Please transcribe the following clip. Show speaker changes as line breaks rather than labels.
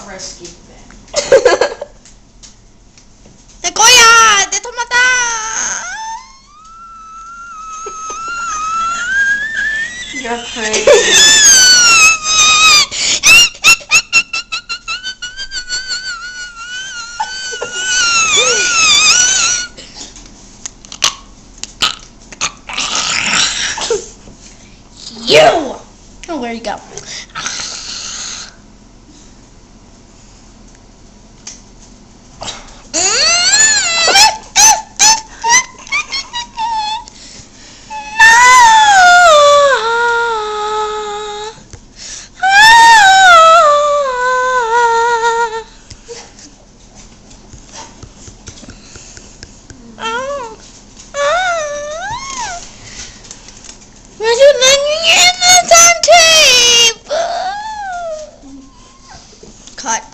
rescued them.
내 거야! 내 토마다!
You're crazy.
You! Oh, where'd you go? Cut.